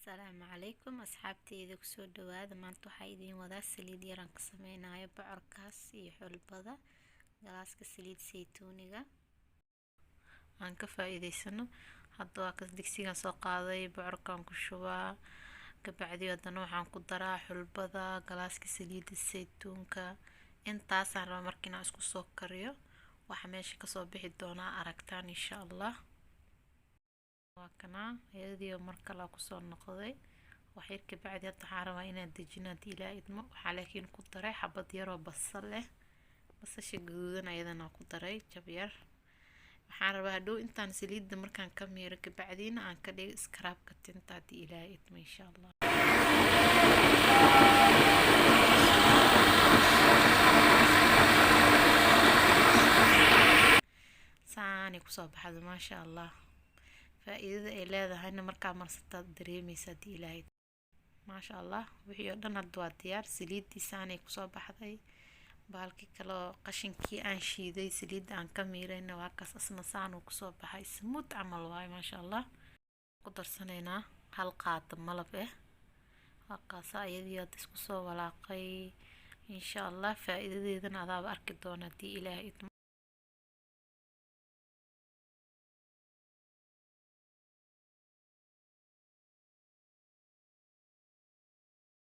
السلام عليكم أصحابتي إذا كسو دواد ما انتو حايدين ودا سليد يران كسمينايو بعركاس iyo xulbada galaaska saliid saytuuniga aan ka faa'iideysano hadda waa kas digsigan soo qaaday bocorkan ku shubaa kabacdi hadana waxaan ku daraa xulbada galaaska saliida saytuunka intaasaan raba markina isku soo kariyo waxa meesha ka soo bixi doona aragtaan insha Allah waa kana iyadoo marka la ku soo noqday waxay ka bacdi waxaan rabaa inaan dejinaad ilaa idmo waxa laakiin ku daray xabad yar oo basal leh basasha gaduudan ayadana ku daray jab yar waxaan rabaa hadhow intaan saliidda markaan ka miiro ka bacdiina aan ka dhigo scrap-ka tintaad ilaa idmo insha Allah saani ku soo baxdo ma sha Allah faa'iidada ay leedahayna markaa marsataa dareemaysaa ilaahay ma sha Allah wixii oo dhan hadda waa diyaar saliidiisaanay ku soo baxday baalkii kale qashinkii aan shiiday saliid aan ka miirayna waa kaas asna saan uu ku soo baxay smooth amal waay ma sha Allah ku darsanaynaa hal qaado malab waa kaas ayadii aad isku soo walaaqay insha Allah faa'iidadeedana aad arki doontaa ilaahay